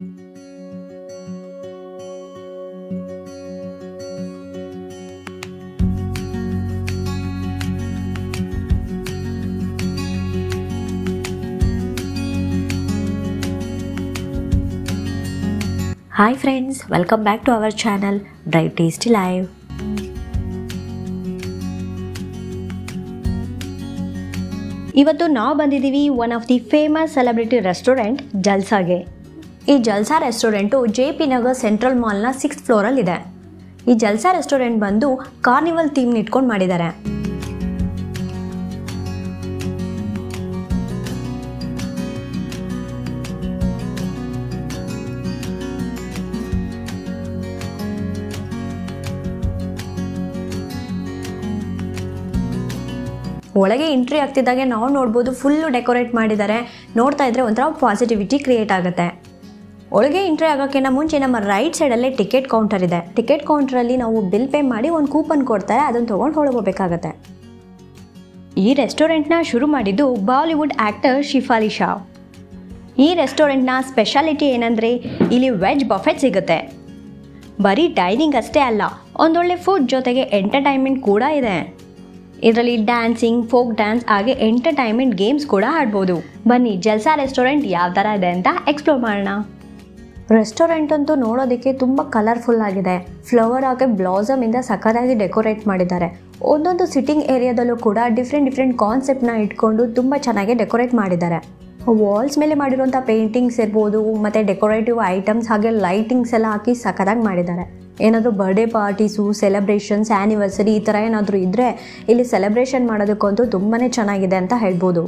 Hi friends, welcome back to our channel Bright Tasty Live. ಇವತ್ತು ನಾವು ಬಂದಿದ್ದೀವಿ one of the famous celebrity restaurant ಜಲ್ಸಾಗೆ. ಈ Jalsa restaurant JP Nagar central ಮಾಲ್ನ 6th ಫ್ಲೋರಲ್ಲಿ ಇದೆ. ಈ ಜಲ್ಸಾ ರೆಸ್ಟೋರೆಂಟ್ ಬಂದು ಕಾರ್ನಿವಲ್ ಥೀಮ್ನ ಇಟ್ಕೊಂಡು ಮಾಡಿದ್ದಾರೆ. ಒಳಗೆ ಎಂಟ್ರಿ ಆಗ್ತಿದ್ದಾಗೆ ನಾವು ನೋಡ್ಬೋದು ಫುಲ್ಲು ಡೆಕೋರೇಟ್ ಮಾಡಿದ್ದಾರೆ. ನೋಡ್ತಾ ಇದ್ರೆ ಒಂಥರ ಪಾಸಿಟಿವಿಟಿ ಕ್ರಿಯೇಟ್ ಆಗುತ್ತೆ. ಒಳಗೆ ಎಂಟ್ರಿ ಆಗೋಕ್ಕಿಂತ ಮುಂಚೆ ನಮ್ಮ ರೈಟ್ ಸೈಡಲ್ಲೇ ಟಿಕೆಟ್ ಕೌಂಟರ್ ಇದೆ. ಟಿಕೆಟ್ ಕೌಂಟ್ರಲ್ಲಿ ನಾವು ಬಿಲ್ ಪೇ ಮಾಡಿ ಒಂದು ಕೂಪನ್ ಕೊಡ್ತಾರೆ, ಅದನ್ನು ತೊಗೊಂಡು ಹೋಗಬೇಕಾಗತ್ತೆ. ಈ ರೆಸ್ಟೋರೆಂಟ್ನ ಶುರು ಮಾಡಿದ್ದು ಬಾಲಿವುಡ್ ಆ್ಯಕ್ಟರ್ ಶಿಫಾಲಿ ಶಾ. ಈ ರೆಸ್ಟೋರೆಂಟ್ನ ಸ್ಪೆಷಾಲಿಟಿ ಏನಂದರೆ ಇಲ್ಲಿ ವೆಜ್ ಬಫೆಟ್ ಸಿಗುತ್ತೆ. ಬರೀ ಡೈನಿಂಗ್ ಅಷ್ಟೇ ಅಲ್ಲ, ಒಂದೊಳ್ಳೆ ಫುಡ್ ಜೊತೆಗೆ ಎಂಟರ್ಟೈನ್ಮೆಂಟ್ ಕೂಡ ಇದೆ. ಇದರಲ್ಲಿ ಡ್ಯಾನ್ಸಿಂಗ್, ಫೋಕ್ ಡ್ಯಾನ್ಸ್ ಹಾಗೆ ಎಂಟರ್ಟೈನ್ಮೆಂಟ್ ಗೇಮ್ಸ್ ಕೂಡ ಆಡ್ಬೋದು. ಬನ್ನಿ ಜಲ್ಸಾ ರೆಸ್ಟೋರೆಂಟ್ ಯಾವ ಥರ ಇದೆ ಅಂತ ಎಕ್ಸ್ಪ್ಲೋರ್ ಮಾಡೋಣ. ರೆಸ್ಟೋರೆಂಟ್ ಅಂತೂ ನೋಡೋದಕ್ಕೆ ತುಂಬ ಕಲರ್ಫುಲ್ ಆಗಿದೆ. ಫ್ಲವರ್ ಹಾಗೆ ಬ್ಲಾಸಮಿಂದ ಸಖತ್ತಾಗಿ ಡೆಕೋರೇಟ್ ಮಾಡಿದ್ದಾರೆ. ಒಂದೊಂದು ಸಿಟ್ಟಿಂಗ್ ಏರಿಯಾದಲ್ಲೂ ಕೂಡ ಡಿಫ್ರೆಂಟ್ ಕಾನ್ಸೆಪ್ಟ್ನ ಇಟ್ಕೊಂಡು ತುಂಬ ಚೆನ್ನಾಗಿ ಡೆಕೋರೇಟ್ ಮಾಡಿದ್ದಾರೆ. ವಾಲ್ಸ್ ಮೇಲೆ ಮಾಡಿರುವಂಥ ಪೇಂಟಿಂಗ್ಸ್ ಇರ್ಬೋದು, ಮತ್ತು ಡೆಕೋರೇಟಿವ್ ಐಟಮ್ಸ್ ಹಾಗೆ ಲೈಟಿಂಗ್ಸ್ ಎಲ್ಲ ಹಾಕಿ ಸಖತ್ತಾಗಿ ಮಾಡಿದ್ದಾರೆ. ಏನಾದರೂ ಬರ್ಡೇ ಪಾರ್ಟೀಸು, ಸೆಲೆಬ್ರೇಷನ್ಸ್, ಆ್ಯನಿವರ್ಸರಿ ಈ ಥರ ಏನಾದರೂ ಇದ್ದರೆ ಇಲ್ಲಿ ಸೆಲೆಬ್ರೇಷನ್ ಮಾಡೋದಕ್ಕಂತೂ ತುಂಬಾ ಚೆನ್ನಾಗಿದೆ ಅಂತ ಹೇಳ್ಬೋದು.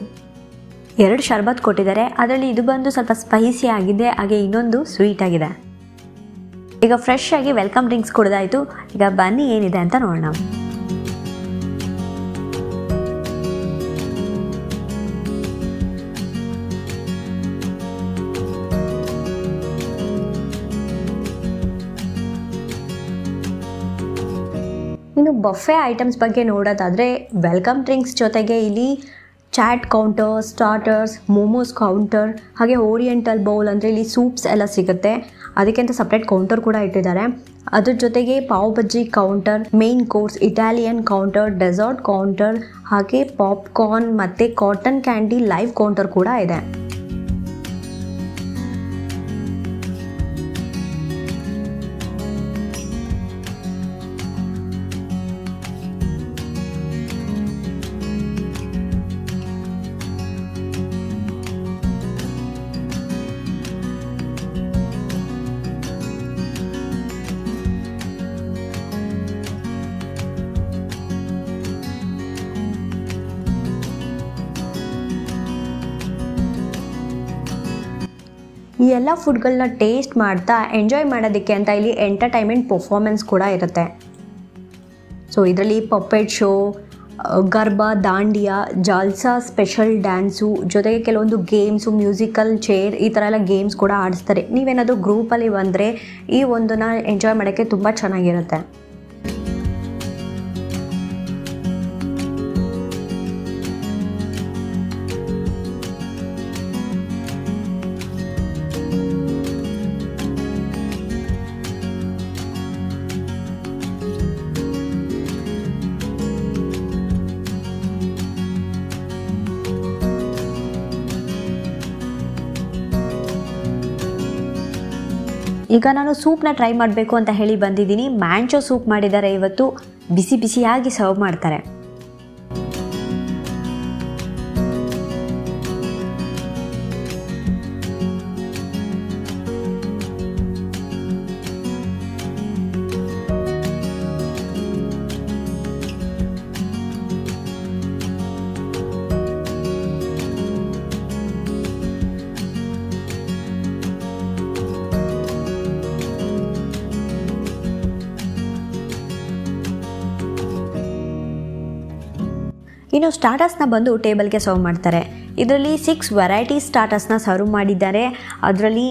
2 ಶರ್ಬತ್ ಕೊಟ್ಟಿದ್ದಾರೆ. ಅದರಲ್ಲಿ ಇದು ಬಂದು ಸ್ವಲ್ಪ ಸ್ಪೈಸಿ ಆಗಿದೆ, ಹಾಗೆ ಇನ್ನೊಂದು ಸ್ವೀಟ್ ಆಗಿದೆ. ಈಗ ಫ್ರೆಶ್ ಆಗಿ ವೆಲ್ಕಮ್ ಡ್ರಿಂಕ್ಸ್ ಕೊಡೋದಾಯಿತು. ಈಗ ಬನ್ನಿ ಏನಿದೆ ಅಂತ ನೋಡೋಣ. ಇನ್ನು ಬಫೆ ಐಟಮ್ಸ್ ಬಗ್ಗೆ ನೋಡೋದಾದರೆ ವೆಲ್ಕಮ್ ಡ್ರಿಂಕ್ಸ್ ಜೊತೆಗೆ ಇಲ್ಲಿ chaat counter, starters, momos counter ಹಾಗೆ ಓರಿಯೆಂಟಲ್ ಬೌಲ್ ಅಂದರೆ ಇಲ್ಲಿ ಸೂಪ್ಸ್ ಎಲ್ಲ ಸಿಗುತ್ತೆ. ಅದಕ್ಕಿಂತ ಸಪ್ರೇಟ್ ಕೌಂಟರ್ ಕೂಡ ಇಟ್ಟಿದ್ದಾರೆ. ಅದ್ರ ಜೊತೆಗೆ pav bhaji counter, main course, Italian counter, dessert counter ಹಾಗೆ ಪಾಪ್ಕಾರ್ನ್ ಮತ್ತು ಕಾಟನ್ ಕ್ಯಾಂಡಿ ಲೈವ್ ಕೌಂಟರ್ ಕೂಡ ಇದೆ. ಈ ಎಲ್ಲ ಫುಡ್ಗಳನ್ನ ಟೇಸ್ಟ್ ಮಾಡ್ತಾ ಎಂಜಾಯ್ ಮಾಡೋದಕ್ಕೆ ಅಂತ ಇಲ್ಲಿ ಎಂಟರ್ಟೈನ್ಮೆಂಟ್ ಪರ್ಫಾರ್ಮೆನ್ಸ್ ಕೂಡ ಇರುತ್ತೆ. ಸೊ ಇದರಲ್ಲಿ puppet show, garba, dandiya, Jalsa special dance ಜೊತೆಗೆ ಕೆಲವೊಂದು ಗೇಮ್ಸು, ಮ್ಯೂಸಿಕಲ್ ಚೇರ್ ಈ ಥರ ಎಲ್ಲ ಗೇಮ್ಸ್ ಕೂಡ ಆಡಿಸ್ತಾರೆ. ನೀವೇನಾದರೂ ಗ್ರೂಪಲ್ಲಿ ಬಂದರೆ ಈ ಒಂದನ್ನು ಎಂಜಾಯ್ ಮಾಡೋಕ್ಕೆ ತುಂಬ ಚೆನ್ನಾಗಿರುತ್ತೆ. ಈಗ ನಾನು ಸೂಪ್ನ ಟ್ರೈ ಮಾಡಬೇಕು ಅಂತ ಹೇಳಿ ಬಂದಿದ್ದೀನಿ. ಮ್ಯಾಂಚೋ ಸೂಪ್ ಮಾಡಿದ್ದಾರೆ ಇವತ್ತು. ಬಿಸಿ ಬಿಸಿಯಾಗಿ ಸರ್ವ್ ಮಾಡ್ತಾರೆ. ಇನ್ನು ಸ್ಟಾರ್ಟರ್ಸ್ನ ಬಂದು ಟೇಬಲ್ಗೆ ಸರ್ವ್ ಮಾಡ್ತಾರೆ. ಇದರಲ್ಲಿ 6 ವೆರೈಟಿ ಸ್ಟಾರ್ಟರ್ಸ್ನ ಸರ್ವ್ ಮಾಡಿದ್ದಾರೆ. ಅದರಲ್ಲಿ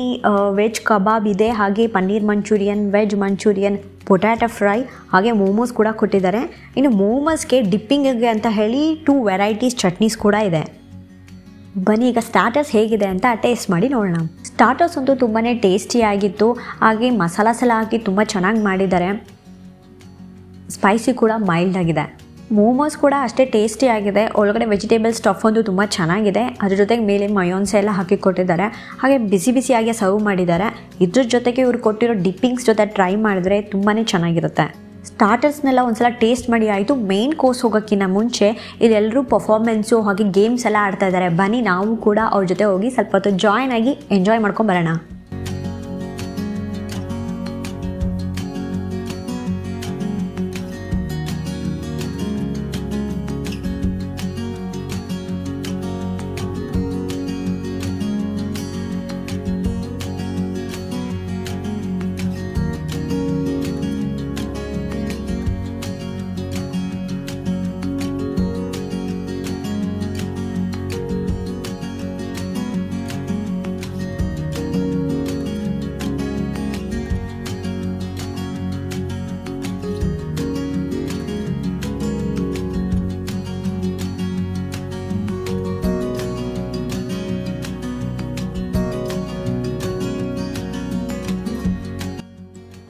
ವೆಜ್ ಕಬಾಬ್ ಇದೆ, ಹಾಗೆ paneer manchurian, veg manchurian, potato fry ಹಾಗೆ ಮೋಮೋಸ್ ಕೂಡ ಕೊಟ್ಟಿದ್ದಾರೆ. ಇನ್ನು ಮೋಮೋಸ್ಗೆ ಡಿಪ್ಪಿಂಗಿಗೆ ಅಂತ ಹೇಳಿ 2 ವೆರೈಟೀಸ್ ಚಟ್ನೀಸ್ ಕೂಡ ಇದೆ. ಬನ್ನಿ ಈಗ ಸ್ಟಾರ್ಟರ್ಸ್ ಹೇಗಿದೆ ಅಂತ ಟೇಸ್ಟ್ ಮಾಡಿ ನೋಡೋಣ. ಸ್ಟಾರ್ಟರ್ಸ್ ಅಂತೂ ತುಂಬಾ ಟೇಸ್ಟಿಯಾಗಿತ್ತು, ಹಾಗೆ ಮಸಾಲ ಹಾಕಿ ತುಂಬ ಚೆನ್ನಾಗಿ ಮಾಡಿದ್ದಾರೆ. ಸ್ಪೈಸಿ ಕೂಡ ಮೈಲ್ಡ್ ಆಗಿದೆ. ಮೋಮೋಸ್ ಕೂಡ ಅಷ್ಟೇ ಟೇಸ್ಟಿ ಆಗಿದೆ. ಒಳಗಡೆ ವೆಜಿಟೇಬಲ್ ಸ್ಟಫ್ ಒಂದು ತುಂಬ ಚೆನ್ನಾಗಿದೆ. ಅದ್ರ ಜೊತೆಗೆ ಮೇಲೆ ಮಯೋನ್ಸ್ ಎಲ್ಲ ಹಾಕಿ ಕೊಟ್ಟಿದ್ದಾರೆ. ಹಾಗೆ ಬಿಸಿಯಾಗಿ ಸರ್ವ್ ಮಾಡಿದ್ದಾರೆ. ಇದ್ರ ಜೊತೆಗೆ ಇವ್ರು ಕೊಟ್ಟಿರೋ ಡಿಪ್ಪಿಂಗ್ಸ್ ಜೊತೆ ಟ್ರೈ ಮಾಡಿದ್ರೆ ತುಂಬಾ ಚೆನ್ನಾಗಿರುತ್ತೆ. ಸ್ಟಾರ್ಟರ್ಸ್ನೆಲ್ಲ ಒಂದ್ಸಲ ಟೇಸ್ಟ್ ಮಾಡಿ ಆಯಿತು. ಮೇನ್ ಕೋರ್ಸ್ ಹೋಗೋಕ್ಕಿಂತ ಮುಂಚೆ ಇಲ್ಲೆಲ್ಲರೂ ಪರ್ಫಾರ್ಮೆನ್ಸು ಹಾಗೆ ಗೇಮ್ಸ್ ಎಲ್ಲ ಆಡ್ತಾ ಇದ್ದಾರೆ. ಬನ್ನಿ ನಾವು ಕೂಡ ಅವ್ರ ಜೊತೆ ಹೋಗಿ ಸ್ವಲ್ಪ ಹೊತ್ತು ಜಾಯ್ನ್ ಆಗಿ ಎಂಜಾಯ್ ಮಾಡ್ಕೊಂಡು ಬರೋಣ.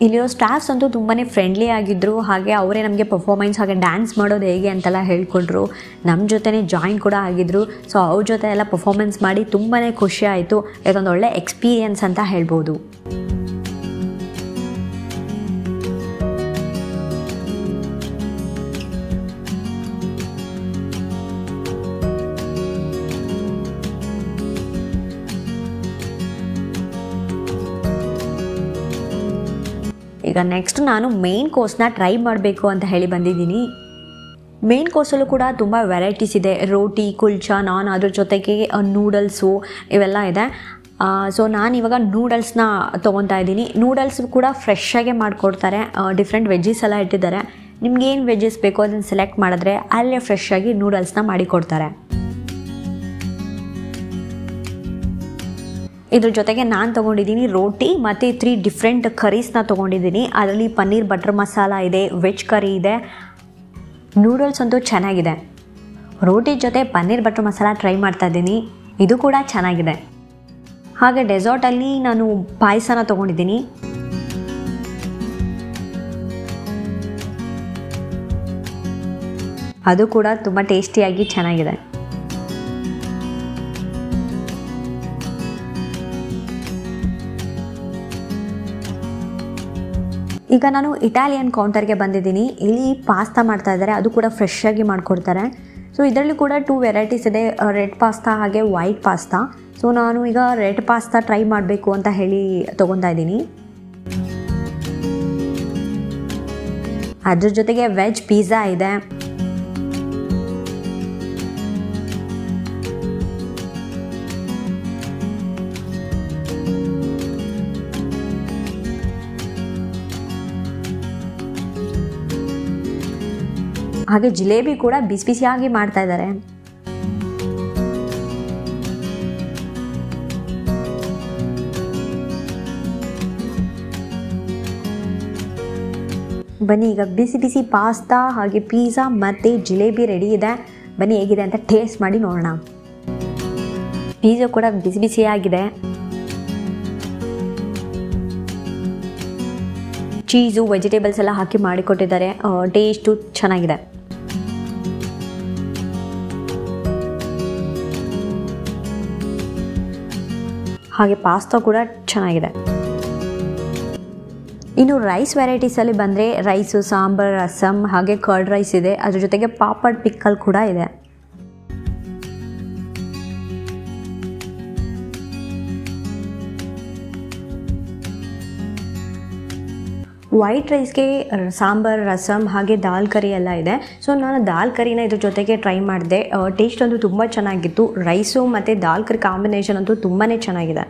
ಇಲ್ಲಿರೋ ಸ್ಟಾಫ್ಸ್ ಅಂತೂ ತುಂಬಾ ಫ್ರೆಂಡ್ಲಿ ಆಗಿದ್ದರು. ಹಾಗೆ ಅವರೇ ನಮಗೆ ಪರ್ಫಾರ್ಮೆನ್ಸ್ ಹಾಗೆ ಡ್ಯಾನ್ಸ್ ಮಾಡೋದು ಹೇಗೆ ಅಂತೆಲ್ಲ ಹೇಳ್ಕೊಟ್ರು. ನಮ್ಮ ಜೊತೆನೇ ಜಾಯಿನ್ ಕೂಡ ಆಗಿದ್ದರು. ಸೊ ಅವ್ರ ಜೊತೆ ಎಲ್ಲ ಪರ್ಫಾರ್ಮೆನ್ಸ್ ಮಾಡಿ ತುಂಬಾ ಖುಷಿ ಆಯಿತು. ಇದೊಂದು ಒಳ್ಳೆ ಎಕ್ಸ್ಪೀರಿಯನ್ಸ್ ಅಂತ ಹೇಳ್ಬೋದು. ಈಗ ನೆಕ್ಸ್ಟ್ ನಾನು ಮೇನ್ ಕೋರ್ಸ್ನ ಟ್ರೈ ಮಾಡಬೇಕು ಅಂತ ಹೇಳಿ ಬಂದಿದ್ದೀನಿ. ಮೇನ್ ಕೋರ್ಸಲ್ಲೂ ಕೂಡ ತುಂಬ ವೆರೈಟೀಸ್ ಇದೆ. ರೋಟಿ, ಕುಲ್ಚಾ, ನಾನ್, ಅದ್ರ ಜೊತೆಗೆ ನೂಡಲ್ಸು ಇವೆಲ್ಲ ಇದೆ. ಸೊ ನಾನಿವಾಗ ನೂಡಲ್ಸ್ನ ತೊಗೊತಾ ಇದ್ದೀನಿ. ನೂಡಲ್ಸ್ ಕೂಡ ಫ್ರೆಶ್ಶಾಗೆ ಮಾಡಿಕೊಡ್ತಾರೆ. ಡಿಫ್ರೆಂಟ್ ವೆಜ್ಜಸ್ ಎಲ್ಲ ಇಟ್ಟಿದ್ದಾರೆ. ನಿಮ್ಗೇನು ವೆಜ್ಜಸ್ ಬೇಕೋ ಅದನ್ನು ಸೆಲೆಕ್ಟ್ ಮಾಡಿದ್ರೆ ಅಲ್ಲೇ ಫ್ರೆಶ್ಶಾಗಿ ನೂಡಲ್ಸ್ನ ಮಾಡಿಕೊಡ್ತಾರೆ. ಇದ್ರ ಜೊತೆಗೆ ನಾನು ತೊಗೊಂಡಿದ್ದೀನಿ ರೋಟಿ ಮತ್ತು 3 ಡಿಫ್ರೆಂಟ್ ಕರೀಸ್ನ ತೊಗೊಂಡಿದ್ದೀನಿ. ಅದರಲ್ಲಿ ಪನ್ನೀರ್ ಬಟರ್ ಮಸಾಲ ಇದೆ, ವೆಜ್ ಕರಿ ಇದೆ. ನೂಡಲ್ಸ್ ಅಂತೂ ಚೆನ್ನಾಗಿದೆ. ರೋಟಿ ಜೊತೆ ಪನ್ನೀರ್ ಬಟರ್ ಮಸಾಲ ಟ್ರೈ ಮಾಡ್ತಾ ಇದ್ದೀನಿ. ಇದು ಕೂಡ ಚೆನ್ನಾಗಿದೆ. ಹಾಗೆ ಡೆಸರ್ಟಲ್ಲಿ ನಾನು ಪಾಯಸನ ತೊಗೊಂಡಿದ್ದೀನಿ. ಅದು ಕೂಡ ತುಂಬ ಟೇಸ್ಟಿಯಾಗಿ ಚೆನ್ನಾಗಿದೆ. ಈಗ ನಾನು ಇಟಾಲಿಯನ್ ಕೌಂಟರ್ಗೆ ಬಂದಿದ್ದೀನಿ. ಇಲ್ಲಿ ಪಾಸ್ತಾ ಮಾಡ್ತಾ ಇದ್ದಾರೆ. ಅದು ಕೂಡ ಫ್ರೆಶ್ಶಾಗಿ ಮಾಡಿಕೊಡ್ತಾರೆ. ಸೊ ಇದರಲ್ಲಿ ಕೂಡ 2 ವೆರೈಟೀಸ್ ಇದೆ, ರೆಡ್ ಪಾಸ್ತಾ ಹಾಗೆ ವೈಟ್ ಪಾಸ್ತಾ. ಸೊ ನಾನು ಈಗ ರೆಡ್ ಪಾಸ್ತಾ ಟ್ರೈ ಮಾಡಬೇಕು ಅಂತ ಹೇಳಿ ತೊಗೊತಾ ಇದ್ದೀನಿ. ಅದ್ರ ಜೊತೆಗೆ ವೆಜ್ ಪಿಜ್ಜಾ ಇದೆ. ಹಾಗೆ ಜಿಲೇಬಿ ಕೂಡ ಬಿಸಿಯಾಗಿ ಮಾಡ್ತಾ ಇದ್ದಾರೆ. ಬನ್ನಿ ಈಗ ಬಿಸಿ ಪಾಸ್ತಾ ಹಾಗೆ ಪಿಜ್ಜಾ ಮತ್ತು ಜಿಲೇಬಿ ರೆಡಿ ಇದೆ. ಬನ್ನಿ ಹೇಗಿದೆ ಅಂತ ಟೇಸ್ಟ್ ಮಾಡಿ ನೋಡೋಣ. ಪಿಜ್ಜಾ ಕೂಡ ಬಿಸಿಯಾಗಿದೆ. ಚೀಸು, ವೆಜಿಟೇಬಲ್ಸ್ ಎಲ್ಲ ಹಾಕಿ ಮಾಡಿಕೊಟ್ಟಿದ್ದಾರೆ. ಟೇಸ್ಟು ಚೆನ್ನಾಗಿದೆ. ಹಾಗೆ ಪಾಸ್ತಾ ಕೂಡ ಚೆನ್ನಾಗಿದೆ. ಇನ್ನು ರೈಸ್ ವೆರೈಟೀಸಲ್ಲಿ ಬಂದರೆ ರೈಸು, ಸಾಂಬಾರ್, ರಸಮ್ ಹಾಗೆ ಕರ್ಡ್ ರೈಸ್ ಇದೆ. ಅದ್ರ ಜೊತೆಗೆ ಪಾಪಡ್ ಪಿಕ್ಕಲ್ ಕೂಡ ಇದೆ. ವೈಟ್ ರೈಸ್ಗೆ ಸಾಂಬಾರ್, ರಸಮ್ ಹಾಗೆ ದಾಲ್ ಕರಿ ಎಲ್ಲ ಇದೆ. ಸೊ ನಾನು ದಾಲ್ ಕರಿನ ಇದ್ರ ಜೊತೆಗೆ ಟ್ರೈ ಮಾಡಿದೆ. ಟೇಸ್ಟ್ ಅಂತೂ ತುಂಬ ಚೆನ್ನಾಗಿತ್ತು. ರೈಸು ಮತ್ತು ದಾಲ್ ಕರಿ ಕಾಂಬಿನೇಷನ್ ಅಂತೂ ತುಂಬಾ ಚೆನ್ನಾಗಿದೆ.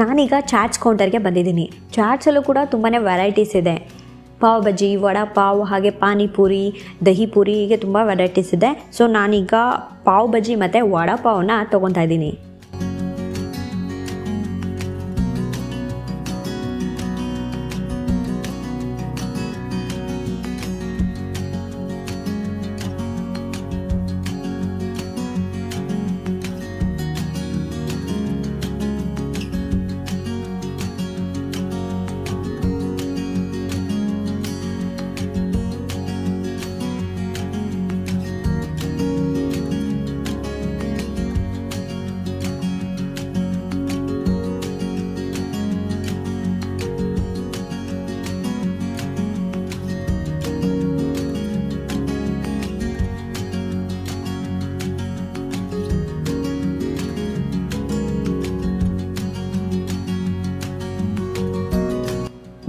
ನಾನೀಗ ಚಾಟ್ಸ್ ಕೌಂಟರ್ಗೆ ಬಂದಿದ್ದೀನಿ. ಚಾಟ್ಸಲ್ಲೂ ಕೂಡ ತುಂಬಾ ವೆರೈಟೀಸ್ ಇದೆ. ಪಾವ್ ಬಜ್ಜಿ, ವಡಾ ಪಾವ್ ಹಾಗೆ ಪಾನಿಪುರಿ, ದಹಿ ಪೂರಿ ಹೀಗೆ ತುಂಬ ವೆರೈಟೀಸ್ ಇದೆ. ಸೊ ನಾನೀಗ ಪಾವ್ ಬಜ್ಜಿ ಮತ್ತು ವಡಾ ಪಾವ್ನ ತೊಗೊತಾ ಇದ್ದೀನಿ.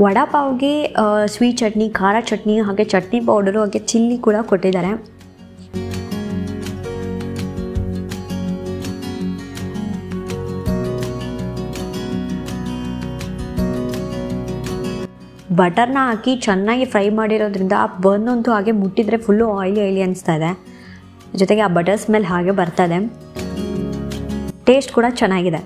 ವಡಾಪಾವ್ಗೆ ಸ್ವೀಟ್ ಚಟ್ನಿ, ಖಾರ ಚಟ್ನಿ, ಹಾಗೆ ಚಟ್ನಿ ಪೌಡರು, ಹಾಗೆ ಚಿಲ್ಲಿ ಕೂಡ ಕೊಟ್ಟಿದ್ದಾರೆ. ಬಟರ್ನ ಹಾಕಿ ಚೆನ್ನಾಗಿ ಫ್ರೈ ಮಾಡಿರೋದ್ರಿಂದ ಆ ಬನ್ ಅಂತೂ ಹಾಗೆ ಮುಟ್ಟಿದರೆ ಫುಲ್ಲು ಆಯಿಲಿ ಅನಿಸ್ತಾ ಇದೆ. ಜೊತೆಗೆ ಆ ಬಟರ್ ಸ್ಮೆಲ್ ಹಾಗೆ ಬರ್ತದೆ. ಟೇಸ್ಟ್ ಕೂಡ ಚೆನ್ನಾಗಿದೆ.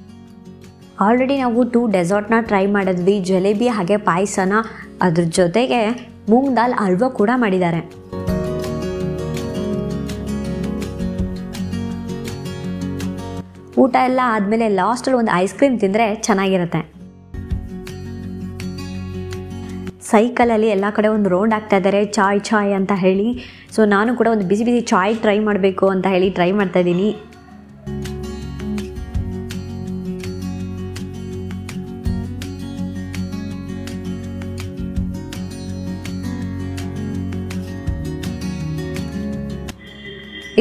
ಆಲ್ರೆಡಿ ನಾವು 2 ಡೆಸರ್ಟ್ನ ಟ್ರೈ ಮಾಡಿದ್ವಿ, ಜಲೇಬಿ ಹಾಗೆ ಪಾಯಸನ. ಅದ್ರ ಜೊತೆಗೆ ಮೂಂಗ್ ದಾಲ್ ಹಲ್ವಾ ಕೂಡ ಮಾಡಿದ್ದಾರೆ. ಊಟ ಎಲ್ಲ ಆದಮೇಲೆ ಲಾಸ್ಟಲ್ಲಿ ಒಂದು ಐಸ್ ಕ್ರೀಮ್ ತಿಂದರೆ ಚೆನ್ನಾಗಿರುತ್ತೆ. ಸೈಕಲಲ್ಲಿ ಎಲ್ಲ ಕಡೆ ಒಂದು ರೌಂಡ್ ಆಗ್ತಾ ಇದ್ದಾರೆ, ಚಾಯ್ ಅಂತ ಹೇಳಿ. ಸೊ ನಾನು ಕೂಡ ಒಂದು ಬಿಸಿ ಬಿಸಿ ಚಾಯ್ ಟ್ರೈ ಮಾಡಬೇಕು ಅಂತ ಹೇಳಿ ಟ್ರೈ ಮಾಡ್ತಾಯಿದ್ದೀನಿ.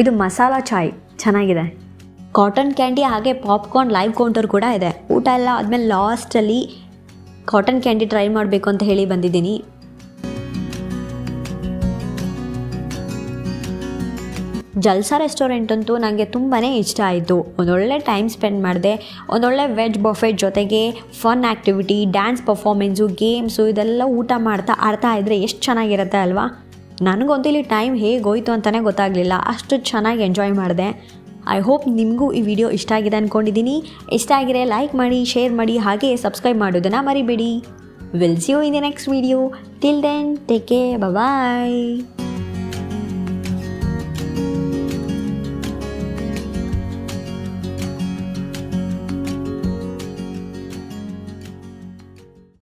ಇದು ಮಸಾಲಾ ಚಾಯ್ ಚೆನ್ನಾಗಿದೆ. ಕಾಟನ್ ಕ್ಯಾಂಡಿ ಹಾಗೆ ಪಾಪ್ಕಾರ್ನ್ ಲೈವ್ ಕೌಂಟರ್ ಕೂಡ ಇದೆ. ಊಟ ಎಲ್ಲ ಆದಮೇಲೆ ಲಾಸ್ಟಲ್ಲಿ ಕಾಟನ್ ಕ್ಯಾಂಡಿ ಟ್ರೈ ಮಾಡಬೇಕು ಅಂತ ಹೇಳಿ ಬಂದಿದ್ದೀನಿ. ಜಲ್ಸಾ ರೆಸ್ಟೋರೆಂಟ್ ಅಂತೂ ನನಗೆ ತುಂಬಾ ಇಷ್ಟ ಆಯಿತು. ಒಂದೊಳ್ಳೆ ಟೈಮ್ ಸ್ಪೆಂಡ್ ಮಾಡಿದೆ. ಒಂದೊಳ್ಳೆ ವೆಜ್ ಬಫೆಟ್ ಜೊತೆಗೆ fun activity, dance performance, games ಇದೆಲ್ಲ ಊಟ ಆಡ್ತಾ ಇದ್ದರೆ ಎಷ್ಟು ಚೆನ್ನಾಗಿರುತ್ತೆ ಅಲ್ವಾ. ನನಗಂತೂ ಇಲ್ಲಿ ಟೈಮ್ ಹೇಗೆ ಹೋಯ್ತು ಅಂತಲೇ ಗೊತ್ತಾಗಲಿಲ್ಲ, ಅಷ್ಟು ಚೆನ್ನಾಗಿ ಎಂಜಾಯ್ ಮಾಡಿದೆ. ಐ ಹೋಪ್ ನಿಮಗೂ ಈ ವಿಡಿಯೋ ಇಷ್ಟ ಆಗಿದೆ ಅಂದ್ಕೊಂಡಿದ್ದೀನಿ. ಇಷ್ಟ ಆಗಿದ್ರೆ ಲೈಕ್ ಮಾಡಿ, ಶೇರ್ ಮಾಡಿ, ಹಾಗೆ ಸಬ್ಸ್ಕ್ರೈಬ್ ಮಾಡೋದನ್ನು ಮರಿಬೇಡಿ. Will see you in the next video. Till then take care, bye.